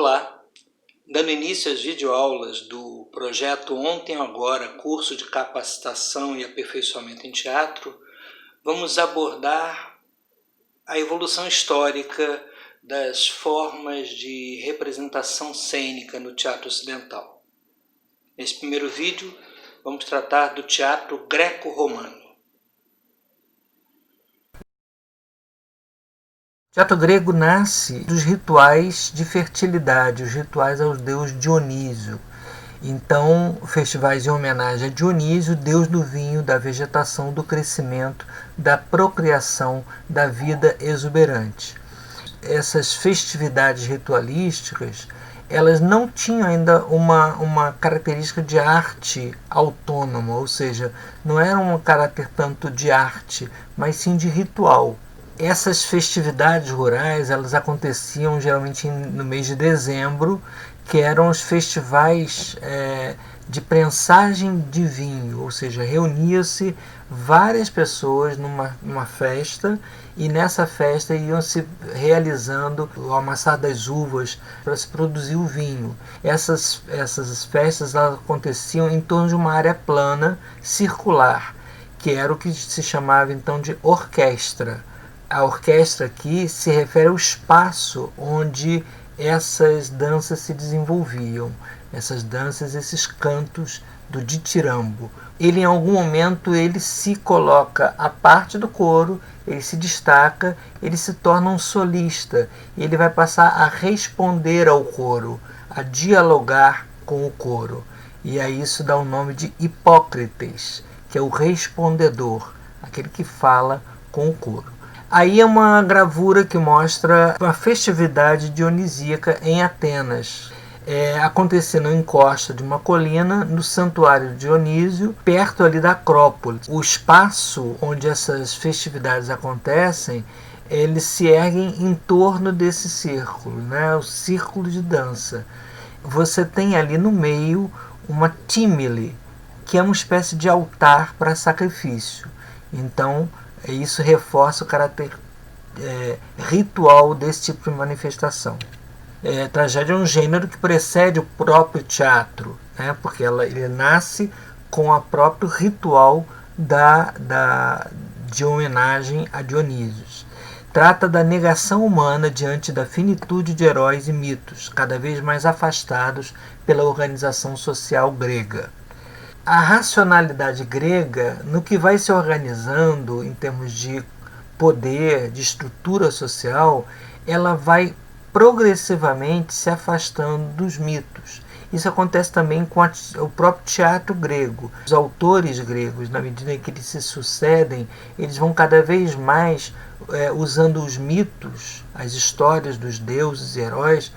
Olá, dando início às videoaulas do projeto Ontem Agora, curso de capacitação e aperfeiçoamento em teatro, vamos abordar a evolução histórica das formas de representação cênica no teatro ocidental. Nesse primeiro vídeo, vamos tratar do teatro greco-romano. O teatro grego nasce dos rituais de fertilidade, os rituais ao deus Dionísio. Então, festivais em homenagem a Dionísio, deus do vinho, da vegetação, do crescimento, da procriação, da vida exuberante. Essas festividades ritualísticas, elas não tinham ainda uma característica de arte autônoma, ou seja, não era um caráter tanto de arte, mas sim de ritual. Essas festividades rurais, elas aconteciam geralmente no mês de dezembro, que eram os festivais de prensagem de vinho, ou seja, reunia-se várias pessoas numa festa, e nessa festa iam se realizando o amassar das uvas para se produzir o vinho. Essas festas aconteciam em torno de uma área plana, circular, que era o que se chamava então de orquestra. A orquestra aqui se refere ao espaço onde essas danças se desenvolviam, essas danças, esses cantos do ditirambo. Ele, em algum momento, ele se coloca à parte do coro, ele se destaca, ele se torna um solista, ele vai passar a responder ao coro, a dialogar com o coro. E aí isso dá o nome de Hipócrates, que é o respondedor, aquele que fala com o coro. Aí é uma gravura que mostra uma festividade dionisíaca em Atenas, acontecendo em encosta de uma colina, no santuário de Dionísio, perto ali da Acrópole. O espaço onde essas festividades acontecem, eles se erguem em torno desse círculo, né? O círculo de dança. Você tem ali no meio uma tímile, que é uma espécie de altar para sacrifício. Então, isso reforça o caráter ritual desse tipo de manifestação. A tragédia é um gênero que precede o próprio teatro, né, porque ele nasce com o próprio ritual de homenagem a Dionísio. Trata da negação humana diante da finitude de heróis e mitos, cada vez mais afastados pela organização social grega. A racionalidade grega, no que vai se organizando em termos de poder, de estrutura social, ela vai progressivamente se afastando dos mitos. Isso acontece também com o próprio teatro grego. Os autores gregos, na medida em que eles se sucedem, eles vão cada vez mais usando os mitos, as histórias dos deuses e heróis,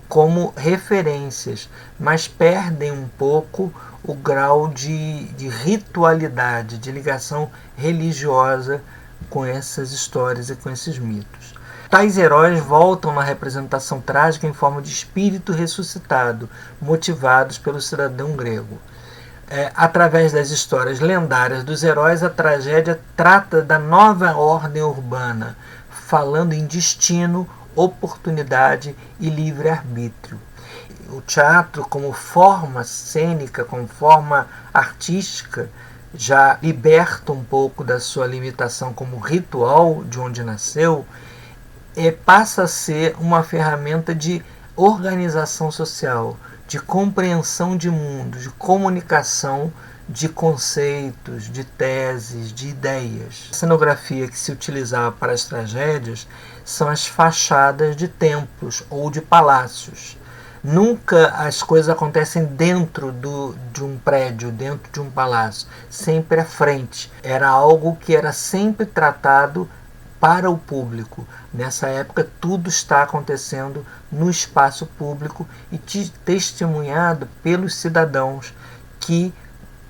como referências, mas perdem um pouco o grau de ritualidade, de ligação religiosa com essas histórias e com esses mitos. Tais heróis voltam na representação trágica em forma de espírito ressuscitado, motivados pelo cidadão grego. Através das histórias lendárias dos heróis, a tragédia trata da nova ordem urbana, falando em destino, oportunidade e livre-arbítrio. O teatro, como forma cênica, como forma artística, já liberta um pouco da sua limitação como ritual de onde nasceu, passa a ser uma ferramenta de organização social, de compreensão de mundo, de comunicação de conceitos, de teses, de ideias. A cenografia que se utilizava para as tragédias são as fachadas de templos ou de palácios. Nunca as coisas acontecem dentro de um prédio, dentro de um palácio, sempre à frente. Era algo que era sempre tratado para o público. Nessa época, tudo está acontecendo no espaço público e testemunhado pelos cidadãos que,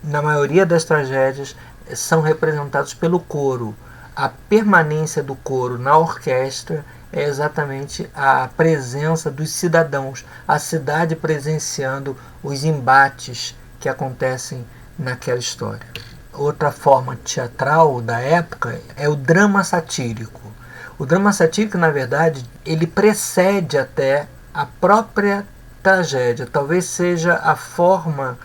na maioria das tragédias, são representados pelo coro. A permanência do coro na orquestra é exatamente a presença dos cidadãos, a cidade presenciando os embates que acontecem naquela história. Outra forma teatral da época é o drama satírico. O drama satírico, na verdade, ele precede até a própria tragédia. Talvez seja a forma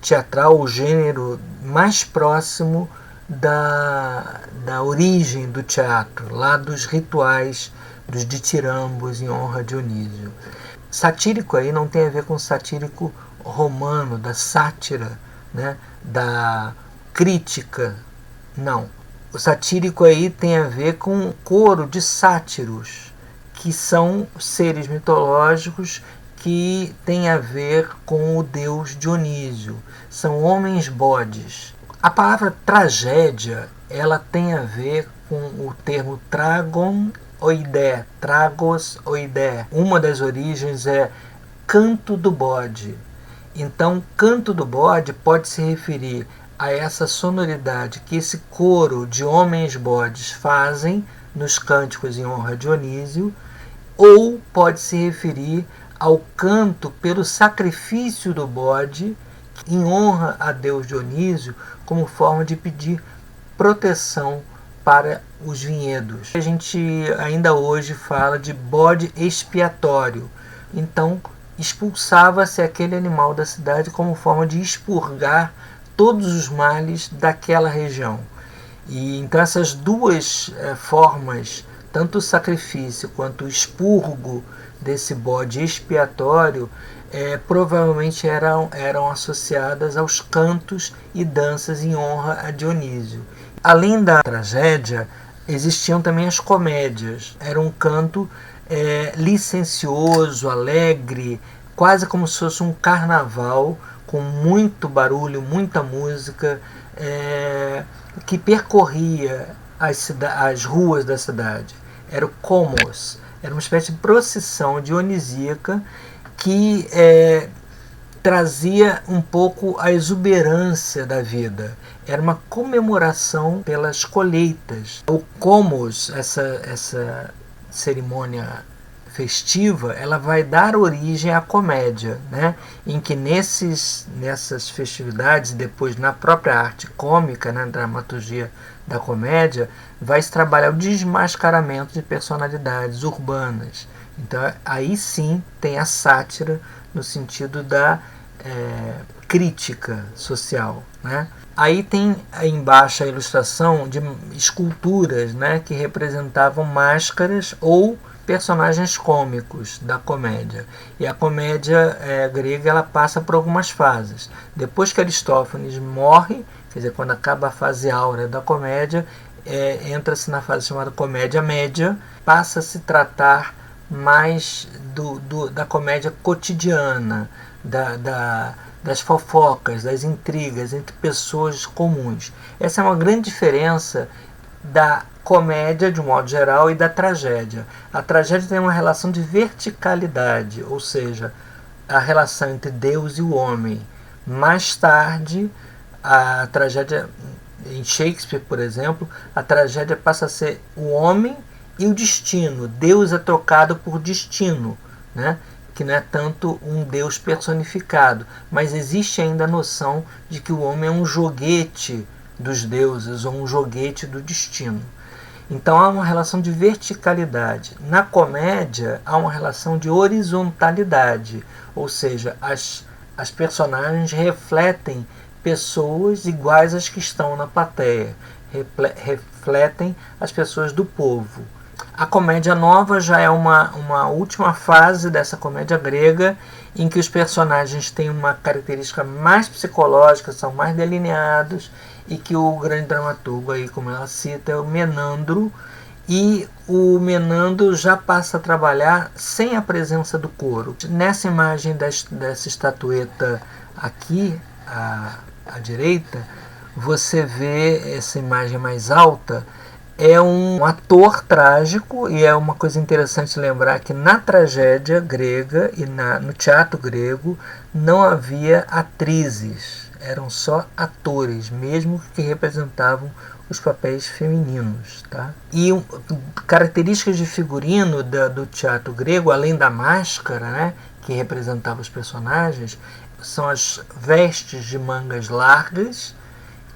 teatral, o gênero mais próximo da origem do teatro, lá dos rituais dos ditirambos em honra a Dionísio. Satírico aí não tem a ver com satírico romano, da sátira, né, da crítica, não. O satírico aí tem a ver com um coro de sátiros, que são seres mitológicos que têm a ver com o deus Dionísio. São homens bodes. A palavra tragédia, ela tem a ver com o termo tragonoidé, tragosoidé. Uma das origens é canto do bode. Então, canto do bode pode se referir a essa sonoridade que esse coro de homens bodes fazem nos cânticos em honra a Dionísio, ou pode se referir ao canto pelo sacrifício do bode em honra a Deus Dionísio, como forma de pedir proteção para os vinhedos. A gente ainda hoje fala de bode expiatório. Então, expulsava-se aquele animal da cidade como forma de expurgar todos os males daquela região. E então essas duas formas, tanto o sacrifício quanto o expurgo desse bode expiatório, provavelmente eram associadas aos cantos e danças em honra a Dionísio. Além da tragédia, existiam também as comédias. Era um canto licencioso, alegre, quase como se fosse um carnaval, com muito barulho, muita música, que percorria as ruas da cidade. Era o Comos, era uma espécie de procissão dionisíaca que trazia um pouco a exuberância da vida. Era uma comemoração pelas colheitas. O Comos, essa cerimônia festiva, ela vai dar origem à comédia, né? Em que nessas festividades, depois na própria arte cômica, na dramaturgia da comédia, vai se trabalhar o desmascaramento de personalidades urbanas. Então aí sim tem a sátira no sentido da crítica social, né? Aí tem embaixo a ilustração de esculturas, né, que representavam máscaras ou personagens cômicos da comédia. E a comédia grega, ela passa por algumas fases. Depois que Aristófanes morre, quer dizer, quando acaba a fase áurea da comédia, entra-se na fase chamada comédia média, passa a se tratar mais da comédia cotidiana, das fofocas, das intrigas entre pessoas comuns. Essa é uma grande diferença da comédia, de um modo geral, e da tragédia. A tragédia tem uma relação de verticalidade, ou seja, a relação entre Deus e o homem. Mais tarde, a tragédia, em Shakespeare, por exemplo, a tragédia passa a ser o homem e o destino. Deus é trocado por destino, né? Que não é tanto um Deus personificado, mas existe ainda a noção de que o homem é um joguete dos deuses ou um joguete do destino. Então há uma relação de verticalidade. Na comédia há uma relação de horizontalidade, ou seja, as personagens refletem pessoas iguais às que estão na plateia, refletem as pessoas do povo. A comédia nova já é uma última fase dessa comédia grega, em que os personagens têm uma característica mais psicológica, são mais delineados, e que o grande dramaturgo, aí, como ela cita, é o Menandro, e o Menandro já passa a trabalhar sem a presença do coro. Nessa imagem dessa estatueta aqui, à direita, você vê essa imagem mais alta, é um ator trágico, e é uma coisa interessante lembrar que na tragédia grega e no teatro grego não havia atrizes, eram só atores, mesmo que representavam os papéis femininos. Tá? E características de figurino do teatro grego, além da máscara, né, que representava os personagens, são as vestes de mangas largas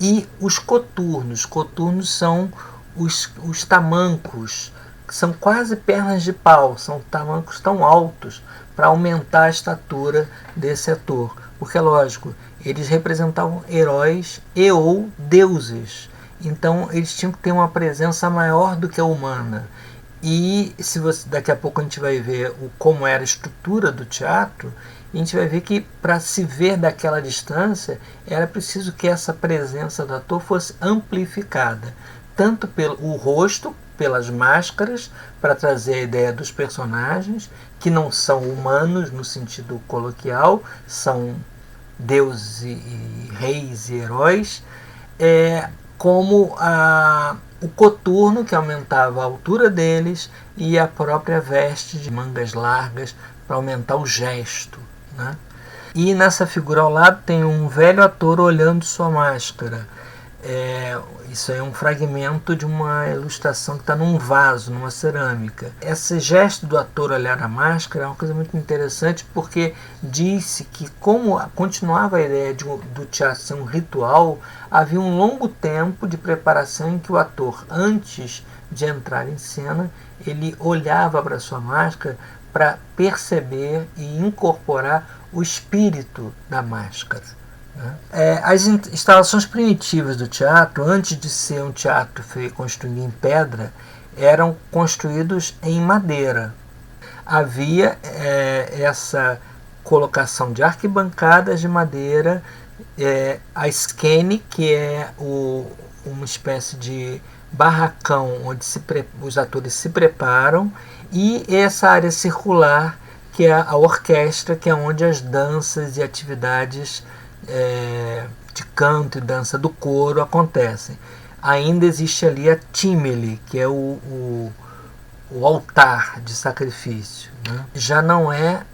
e os coturnos. Coturnos são os tamancos que são quase pernas de pau, são tamancos tão altos para aumentar a estatura desse ator. Porque, é lógico, eles representavam heróis e ou deuses. Então, eles tinham que ter uma presença maior do que a humana. E se você, daqui a pouco a gente vai ver como era a estrutura do teatro, a gente vai ver que para se ver daquela distância era preciso que essa presença do ator fosse amplificada, tanto pelo o rosto, pelas máscaras, para trazer a ideia dos personagens, que não são humanos no sentido coloquial, são deuses e reis e heróis, como o coturno, que aumentava a altura deles, e a própria veste de mangas largas para aumentar o gesto, né? E nessa figura ao lado tem um velho ator olhando sua máscara. Isso é um fragmento de uma ilustração que está num vaso, numa cerâmica. Esse gesto do ator olhar a máscara é uma coisa muito interessante, porque disse que, como continuava a ideia do teatro ser um ritual, havia um longo tempo de preparação em que o ator, antes de entrar em cena, ele olhava para sua máscara para perceber e incorporar o espírito da máscara. As instalações primitivas do teatro, antes de ser um teatro construído em pedra, eram construídos em madeira. Havia essa colocação de arquibancadas de madeira, a skene, que é uma espécie de barracão onde os atores se preparam, e essa área circular, que é a orquestra, que é onde as danças e atividades de canto e dança do coro acontecem. Ainda existe ali a tímele, que é o altar de sacrifício, né? Já não é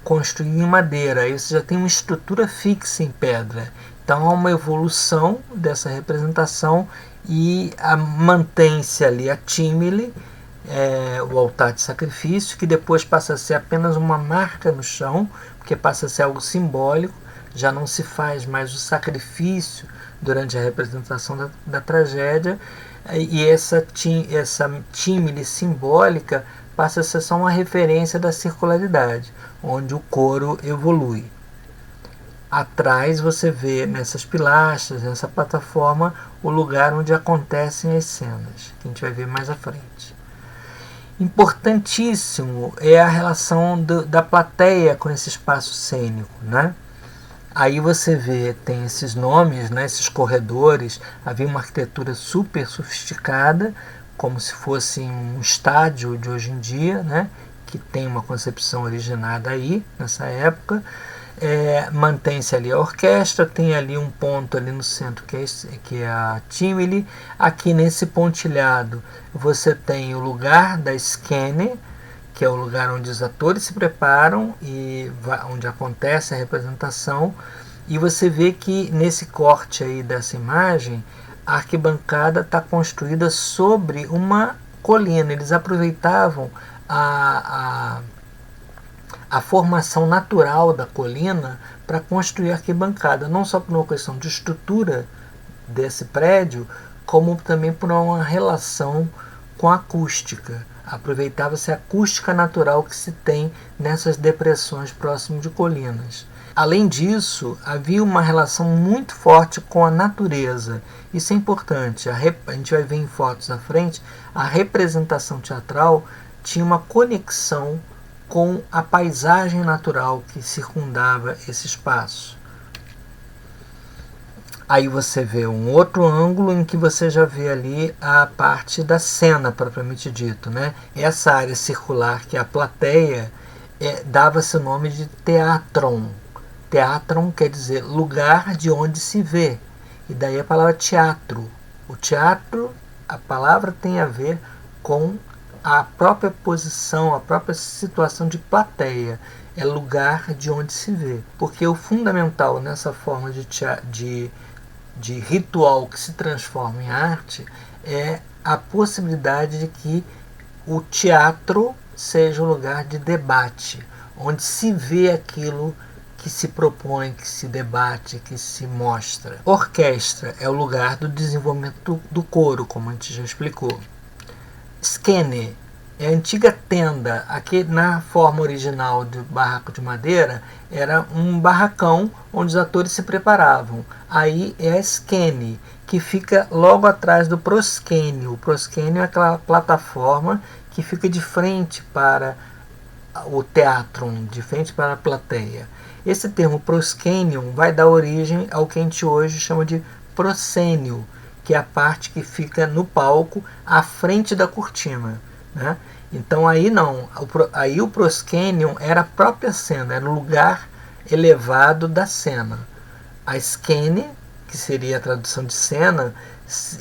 construído em madeira, aí você já tem uma estrutura fixa em pedra. Então há uma evolução dessa representação e mantém-se ali a tímele, o altar de sacrifício, que depois passa a ser apenas uma marca no chão, porque passa a ser algo simbólico. Já não se faz mais o sacrifício durante a representação da tragédia, e essa tímile simbólica passa a ser só uma referência da circularidade, onde o coro evolui. Atrás você vê nessas pilastras, nessa plataforma, o lugar onde acontecem as cenas, que a gente vai ver mais à frente. Importantíssimo é a relação da plateia com esse espaço cênico, né? Aí você vê, tem esses nomes, né, esses corredores, havia uma arquitetura super sofisticada, como se fosse um estádio de hoje em dia, né, que tem uma concepção originada aí, nessa época. Mantém-se ali a orquestra, tem ali um ponto ali no centro que é a tímile. Aqui nesse pontilhado você tem o lugar da skene, que é o lugar onde os atores se preparam e onde acontece a representação. E você vê que nesse corte aí dessa imagem, a arquibancada está construída sobre uma colina. Eles aproveitavam a formação natural da colina para construir a arquibancada, não só por uma questão de estrutura desse prédio, como também por uma relação com a acústica. Aproveitava-se a acústica natural que se tem nessas depressões próximas de colinas. Além disso, havia uma relação muito forte com a natureza. Isso é importante. A gente vai ver em fotos à frente, a representação teatral tinha uma conexão com a paisagem natural que circundava esse espaço. Aí você vê um outro ângulo em que você já vê ali a parte da cena propriamente dito, né? Essa área circular, que é a plateia, dava-se o nome de teatron. Teatron quer dizer lugar de onde se vê. E daí a palavra teatro. O teatro, a palavra tem a ver com a própria posição, a própria situação de plateia. É lugar de onde se vê. Porque o fundamental nessa forma de ritual que se transforma em arte é a possibilidade de que o teatro seja um lugar de debate, onde se vê aquilo que se propõe, que se debate, que se mostra. Orquestra é o lugar do desenvolvimento do coro, como a gente já explicou. Skene É a antiga tenda, aqui na forma original de barraco de madeira, era um barracão onde os atores se preparavam. Aí é a esquene, que fica logo atrás do prosquênio. O prosquênio é aquela plataforma que fica de frente para o teatro, de frente para a plateia. Esse termo proscênio vai dar origem ao que a gente hoje chama de proscênio, que é a parte que fica no palco à frente da cortina, né? Então aí não, aí o proscênio era a própria cena, era o lugar elevado da cena. A esquene, que seria a tradução de cena,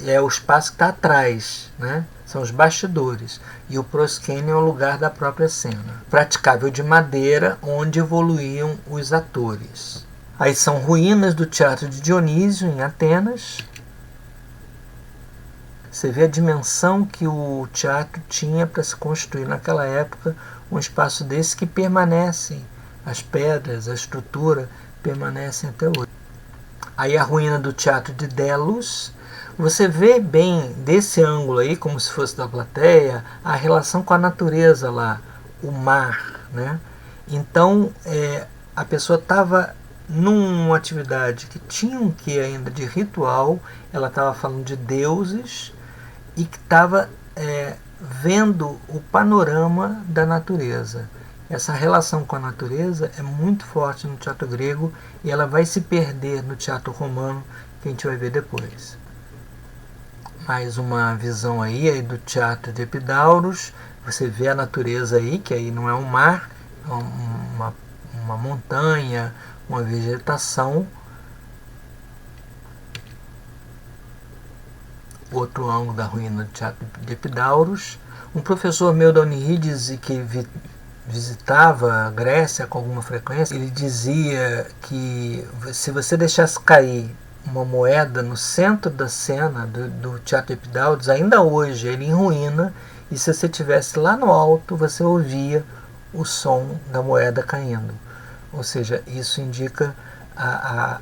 é o espaço que está atrás, né? São os bastidores. E o proscênio é o lugar da própria cena. Praticável de madeira, onde evoluíam os atores. Aí são ruínas do Teatro de Dionísio, em Atenas. Você vê a dimensão que o teatro tinha para se construir naquela época, um espaço desse que permanece, as pedras, a estrutura permanecem até hoje. Aí a ruína do Teatro de Delos. Você vê bem desse ângulo aí, como se fosse da plateia, a relação com a natureza lá, o mar, né? Então a pessoa estava numa atividade que tinha um quê ainda de ritual, ela estava falando de deuses e que estava vendo o panorama da natureza. Essa relação com a natureza é muito forte no teatro grego e ela vai se perder no teatro romano, que a gente vai ver depois. Mais uma visão aí do Teatro de Epidauros. Você vê a natureza aí, que aí não é um mar, é uma montanha, uma vegetação. Outro ângulo da ruína do Teatro de Epidauros. Um professor meu da Unirides, que visitava a Grécia com alguma frequência, ele dizia que se você deixasse cair uma moeda no centro da cena do Teatro Epidauros, ainda hoje ele em ruína, e se você estivesse lá no alto, você ouvia o som da moeda caindo. Ou seja, isso indica a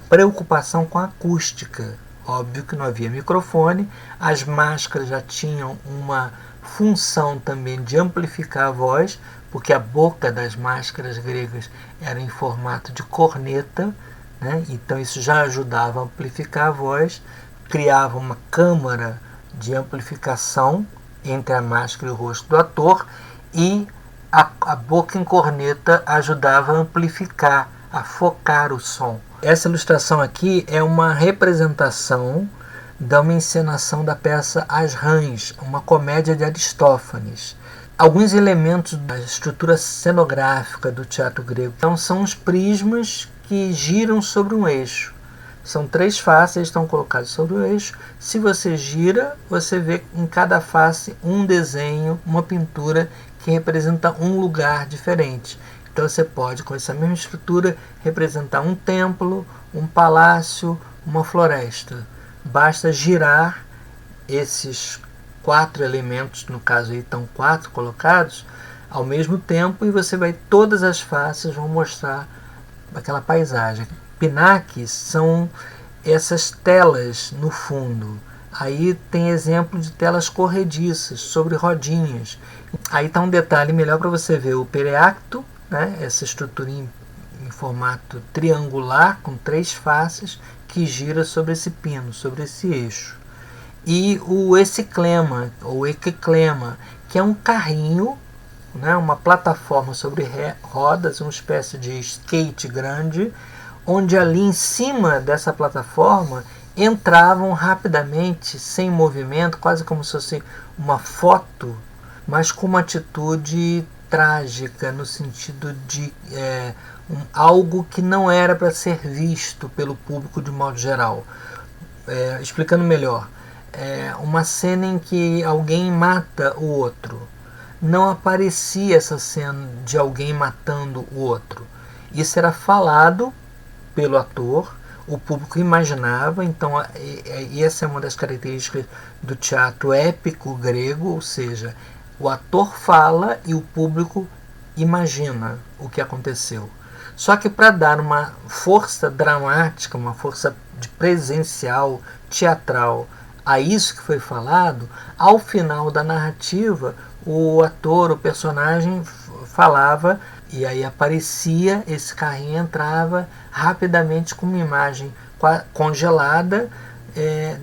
preocupação com a acústica. Óbvio que não havia microfone, as máscaras já tinham uma função também de amplificar a voz, porque a boca das máscaras gregas era em formato de corneta, né? Então isso já ajudava a amplificar a voz, criava uma câmara de amplificação entre a máscara e o rosto do ator, e a boca em corneta ajudava a amplificar, a focar o som. Essa ilustração aqui é uma representação de uma encenação da peça As Rãs, uma comédia de Aristófanes. Alguns elementos da estrutura cenográfica do teatro grego então, são os prismas que giram sobre um eixo. São 3 faces, estão colocadas sobre o eixo. Se você gira, você vê em cada face um desenho, uma pintura que representa um lugar diferente. Então você pode, com essa mesma estrutura, representar um templo, um palácio, uma floresta. Basta girar esses 4 elementos, no caso aí estão 4 colocados, ao mesmo tempo, e você vai, todas as faces vão mostrar aquela paisagem. Pinaques são essas telas no fundo. Aí tem exemplo de telas corrediças sobre rodinhas. Aí está um detalhe melhor para você ver o periacto, né? Essa estrutura em formato triangular com 3 faces que gira sobre esse pino, sobre esse eixo. E o exciclema, ou equiclema, que é um carrinho, né? Uma plataforma sobre rodas, uma espécie de skate grande, onde ali em cima dessa plataforma entravam rapidamente, sem movimento, quase como se fosse uma foto, mas com uma atitude trágica, no sentido de algo que não era para ser visto pelo público de modo geral. Explicando melhor, uma cena em que alguém mata o outro. Não aparecia essa cena de alguém matando o outro. Isso era falado pelo ator, o público imaginava. Então essa é uma das características do teatro épico grego, ou seja, o ator fala e o público imagina o que aconteceu. Só que para dar uma força dramática, uma força de presencial, teatral a isso que foi falado, ao final da narrativa, o ator, o personagem falava, e aí aparecia, esse carrinho entrava rapidamente com uma imagem congelada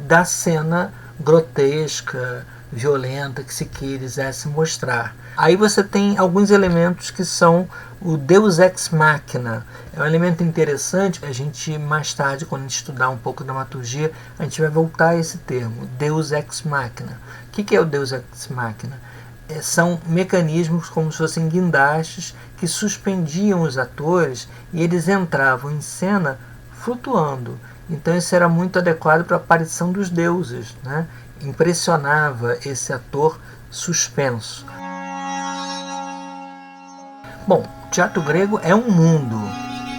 da cena grotesca, violenta que se quisesse mostrar. Aí você tem alguns elementos que são o Deus Ex Machina. É um elemento interessante, a gente mais tarde, quando a gente estudar um pouco de dramaturgia, a gente vai voltar a esse termo, Deus Ex Machina. O que é o Deus Ex Machina? São mecanismos como se fossem guindastes que suspendiam os atores e eles entravam em cena flutuando. Então isso era muito adequado para a aparição dos deuses, né? Impressionava esse ator suspenso. Bom, o teatro grego é um mundo,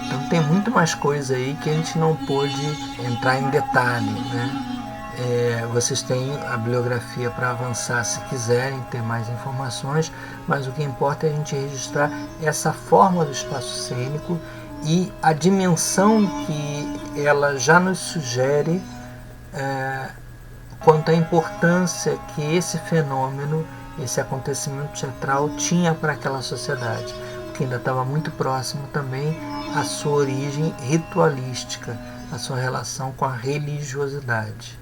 então tem muito mais coisa aí que a gente não pôde entrar em detalhe, né? Vocês têm a bibliografia para avançar se quiserem ter mais informações, mas o que importa é a gente registrar essa forma do espaço cênico e a dimensão que ela já nos sugere quanto à importância que esse fenômeno, esse acontecimento teatral tinha para aquela sociedade, porque ainda estava muito próximo também à sua origem ritualística, à sua relação com a religiosidade.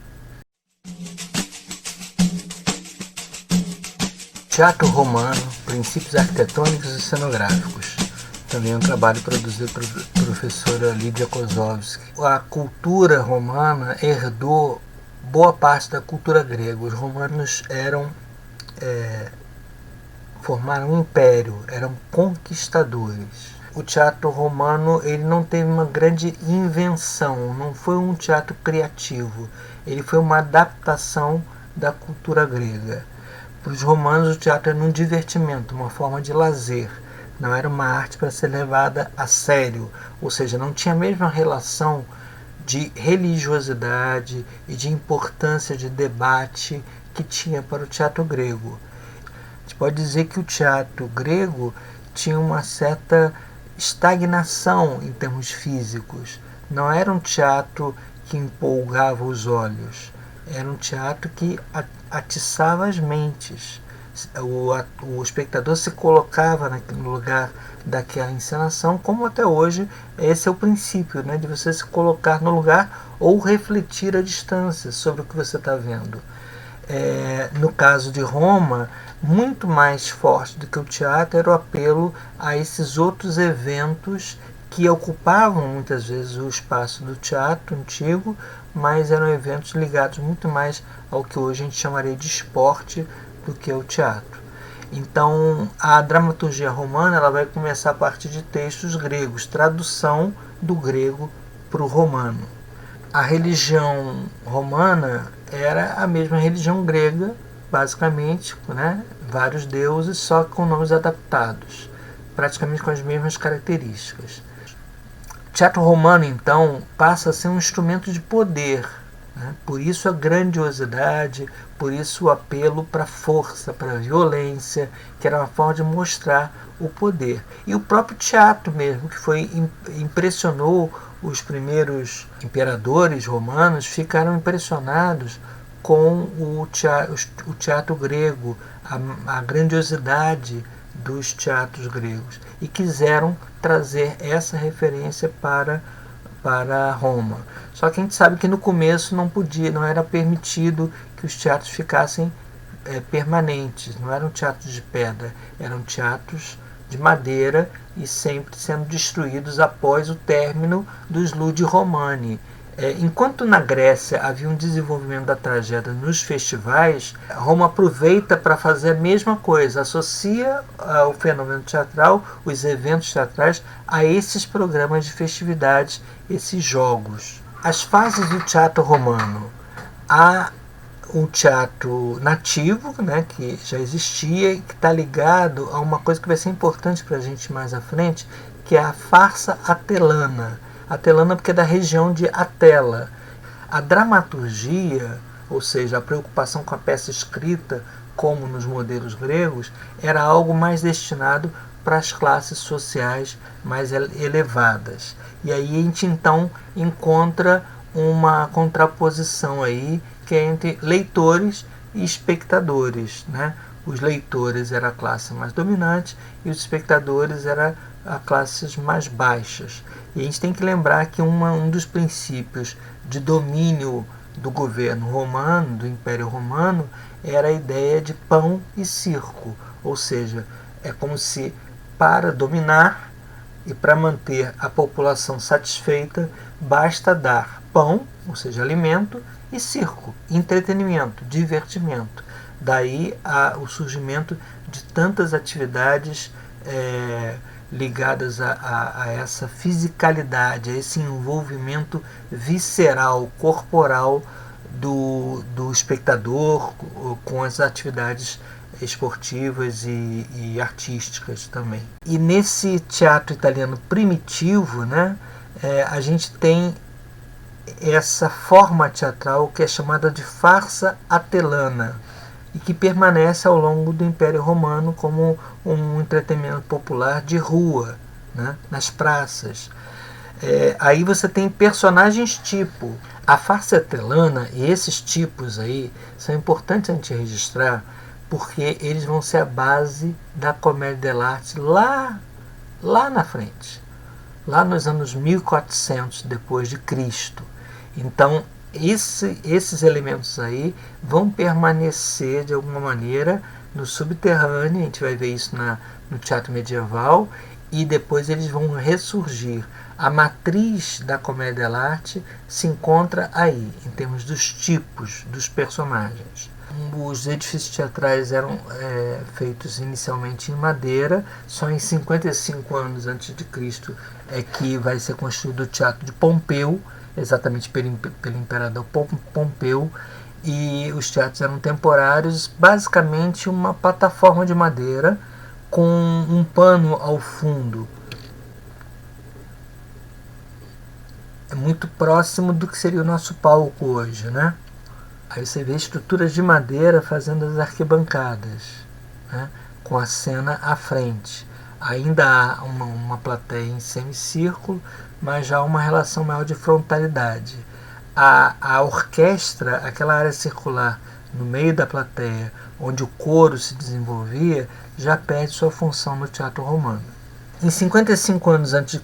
Teatro romano, princípios arquitetônicos e cenográficos. Também é um trabalho produzido pela professora Lídia Kozlowski. A cultura romana herdou boa parte da cultura grega. Os romanos formaram um império, eram conquistadores. O teatro romano ele não teve uma grande invenção, não foi um teatro criativo, ele foi uma adaptação da cultura grega. Para os romanos o teatro era um divertimento, uma forma de lazer, não era uma arte para ser levada a sério, ou seja, não tinha a mesma relação de religiosidade e de importância de debate que tinha para o teatro grego. A gente pode dizer que o teatro grego tinha uma certa estagnação em termos físicos. Não era um teatro que empolgava os olhos, era um teatro que atiçava as mentes. O espectador se colocava no lugar daquela encenação, como até hoje esse é o princípio, né, de você se colocar no lugar ou refletir à distância sobre o que você está vendo. No caso de Roma, muito mais forte do que o teatro era o apelo a esses outros eventos que ocupavam muitas vezes o espaço do teatro antigo, mas eram eventos ligados muito mais ao que hoje a gente chamaria de esporte do que ao teatro. Então, a dramaturgia romana ela vai começar a partir de textos gregos, tradução do grego para o romano. A religião romana era a mesma religião grega, basicamente, né? Vários deuses, só com nomes adaptados, praticamente com as mesmas características. O teatro romano, então, passa a ser um instrumento de poder, né? Por isso a grandiosidade, por isso o apelo para a força, para a violência, que era uma forma de mostrar o poder. E o próprio teatro mesmo, que impressionou os primeiros imperadores romanos, ficaram impressionados com o teatro grego, a grandiosidade dos teatros gregos, e quiseram trazer essa referência para Roma. Só que a gente sabe que no começo não era permitido que os teatros ficassem permanentes, não eram teatros de pedra, eram teatros de madeira e sempre sendo destruídos após o término dos Ludi Romani. Enquanto na Grécia havia um desenvolvimento da tragédia nos festivais, Roma aproveita para fazer a mesma coisa, associa o fenômeno teatral, os eventos teatrais, a esses programas de festividades, esses jogos. As fases do teatro romano. Há um teatro nativo, né, que já existia e que está ligado a uma coisa que vai ser importante para a gente mais à frente, que é a farsa atelana. Atelana porque é da região de Atela. A dramaturgia, ou seja, a preocupação com a peça escrita, como nos modelos gregos, era algo mais destinado para as classes sociais mais elevadas. E aí a gente então encontra uma contraposição aí que é entre leitores e espectadores, né? Os leitores era a classe mais dominante e os espectadores era a classes mais baixas. E a gente tem que lembrar que um dos princípios de domínio do governo romano, do Império Romano, era a ideia de pão e circo, ou seja, é como se para dominar e para manter a população satisfeita basta dar pão, ou seja, alimento, e circo, entretenimento, divertimento. Daí o surgimento de tantas atividades ligadas a essa fisicalidade, a esse envolvimento visceral, corporal do espectador com as atividades esportivas e artísticas também. E nesse teatro italiano primitivo, né, a gente tem essa forma teatral que é chamada de farsa atelana e que permanece ao longo do Império Romano como um entretenimento popular de rua, né, nas praças. Aí você tem personagens tipo. A farsa atelana e esses tipos aí são importantes a gente registrar porque eles vão ser a base da comédia dell'arte lá na frente, lá nos anos 1400 depois de Cristo. Então esses elementos aí vão permanecer de alguma maneira no subterrâneo, a gente vai ver isso no teatro medieval, e depois eles vão ressurgir. A matriz da comédia dell'arte se encontra aí, em termos dos tipos dos personagens. Os edifícios teatrais eram feitos inicialmente em madeira, só em 55 anos antes de Cristo é que vai ser construído o Teatro de Pompeu, exatamente pelo imperador Pompeu, e os teatros eram temporários, basicamente uma plataforma de madeira com um pano ao fundo. É muito próximo do que seria o nosso palco hoje, né? Aí você vê estruturas de madeira fazendo as arquibancadas, né, com a cena à frente. Ainda há uma plateia em semicírculo, mas já há uma relação maior de frontalidade. A orquestra, aquela área circular no meio da plateia, onde o coro se desenvolvia, já perde sua função no teatro romano. Em 55 anos a.C.,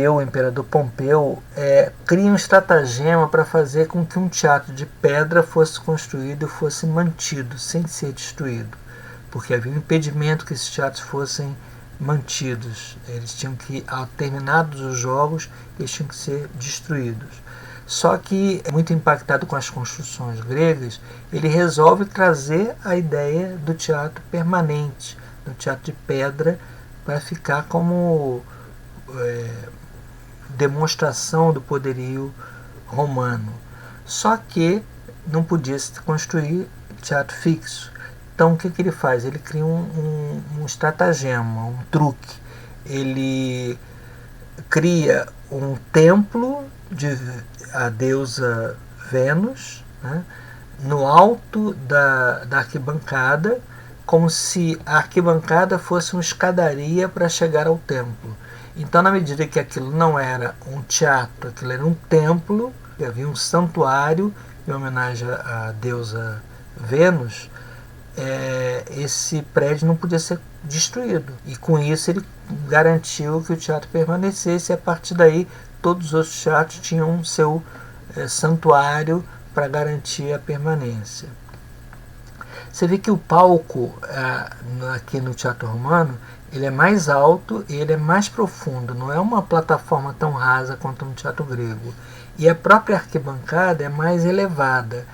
o imperador Pompeu, cria um estratagema para fazer com que um teatro de pedra fosse construído e fosse mantido, sem ser destruído. Porque havia um impedimento que esses teatros fossem mantidos. Eles tinham que, terminados os jogos, eles tinham que ser destruídos. Só que, muito impactado com as construções gregas, ele resolve trazer a ideia do teatro permanente, do teatro de pedra, para ficar como demonstração do poderio romano. Só que não podia se construir teatro fixo. Então o que ele faz? Ele cria um estratagema, um truque. Ele cria um templo de a deusa Vênus, né, no alto da arquibancada, como se a arquibancada fosse uma escadaria para chegar ao templo. Então, na medida que aquilo não era um teatro, aquilo era um templo, havia um santuário em homenagem à deusa Vênus, esse prédio não podia ser destruído. E com isso ele garantiu que o teatro permanecesse, e a partir daí todos os outros teatros tinham seu santuário para garantir a permanência. Você vê que o palco aqui no teatro romano ele é mais alto e ele é mais profundo, não é uma plataforma tão rasa quanto no teatro grego. E a própria arquibancada é mais elevada.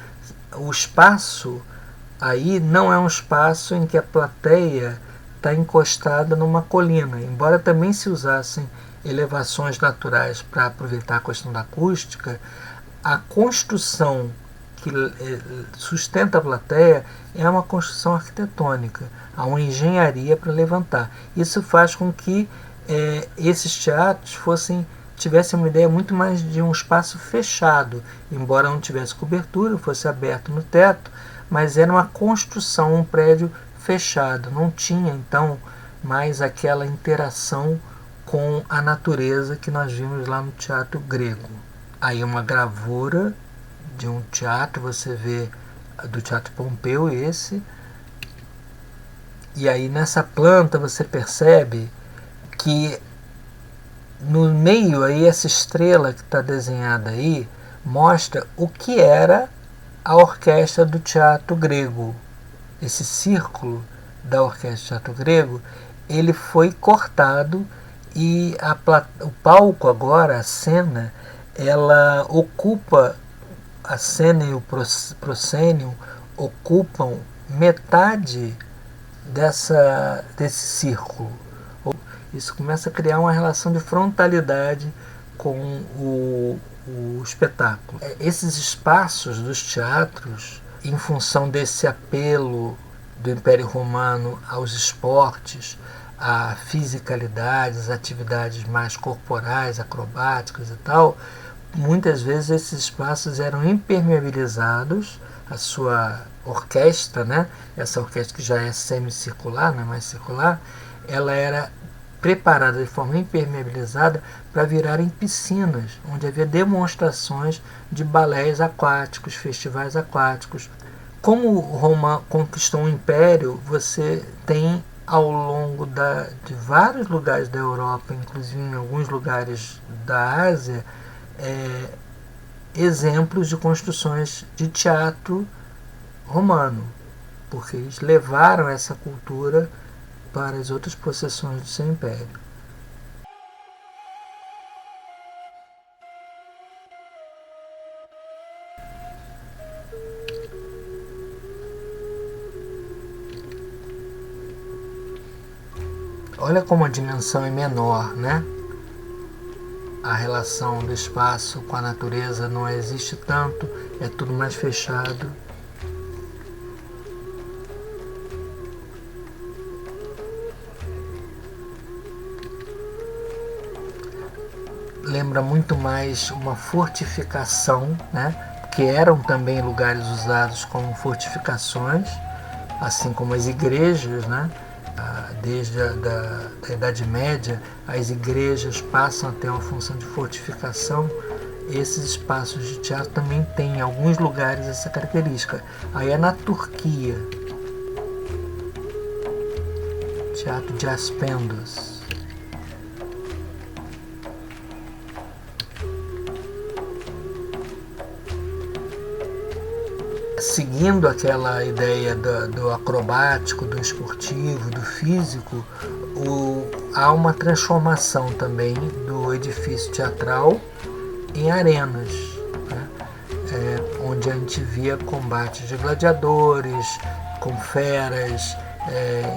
O espaço aí não é um espaço em que a plateia está encostada numa colina, embora também se usassem elevações naturais para aproveitar a questão da acústica. A construção que sustenta a plateia é uma construção arquitetônica, há uma engenharia para levantar. Isso faz com que esses teatros tivessem uma ideia muito mais de um espaço fechado, embora não tivesse cobertura, fosse aberto no teto, mas era uma construção, um prédio fechado, não tinha então mais aquela interação com a natureza que nós vimos lá no teatro grego. Aí uma gravura de um teatro, você vê do Teatro Pompeu esse, e aí nessa planta você percebe que no meio aí, essa estrela que está desenhada aí mostra o que era a orquestra do teatro grego. Esse círculo da orquestra do teatro grego, ele foi cortado e o palco agora, a cena, ela ocupa, a cena e o proscênio ocupam metade desse círculo. Isso começa a criar uma relação de frontalidade com o espetáculo. Esses espaços dos teatros, em função desse apelo do Império Romano aos esportes, à fisicalidade, às atividades mais corporais, acrobáticas e tal, muitas vezes esses espaços eram impermeabilizados, a sua orquestra, né? Essa orquestra que já é semicircular, não é mais circular, ela era preparada de forma impermeabilizada para virarem piscinas, onde havia demonstrações de balés aquáticos, festivais aquáticos. Como Roma conquistou um império, você tem ao longo de vários lugares da Europa, inclusive em alguns lugares da Ásia, exemplos de construções de teatro romano, porque eles levaram essa cultura para as outras possessões do seu império. Olha como a dimensão é menor, né? A relação do espaço com a natureza não existe tanto, é tudo mais fechado. Lembra muito mais uma fortificação, né? Que eram também lugares usados como fortificações, assim como as igrejas, né? Desde da Idade Média, as igrejas passam a ter uma função de fortificação. Esses espaços de teatro também têm em alguns lugares essa característica. Aí é na Turquia, Teatro de Aspendos. Seguindo aquela ideia do acrobático, do esportivo, do físico, há uma transformação também do edifício teatral em arenas, né? Onde a gente via combates de gladiadores, com feras,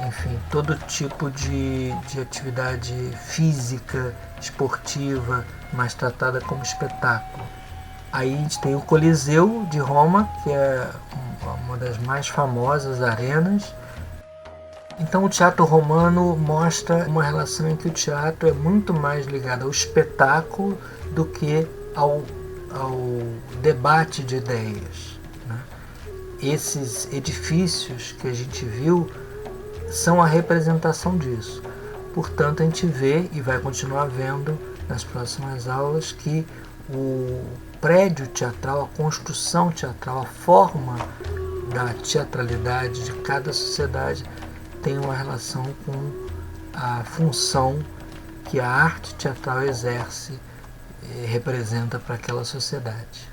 enfim, todo tipo de atividade física, esportiva, mas tratada como espetáculo. Aí a gente tem o Coliseu de Roma, que é uma das mais famosas arenas. Então o teatro romano mostra uma relação em que o teatro é muito mais ligado ao espetáculo do que ao debate de ideias, né? Esses edifícios que a gente viu são a representação disso. Portanto, a gente vê e vai continuar vendo nas próximas aulas que o prédio teatral, a construção teatral, a forma da teatralidade de cada sociedade tem uma relação com a função que a arte teatral exerce e representa para aquela sociedade.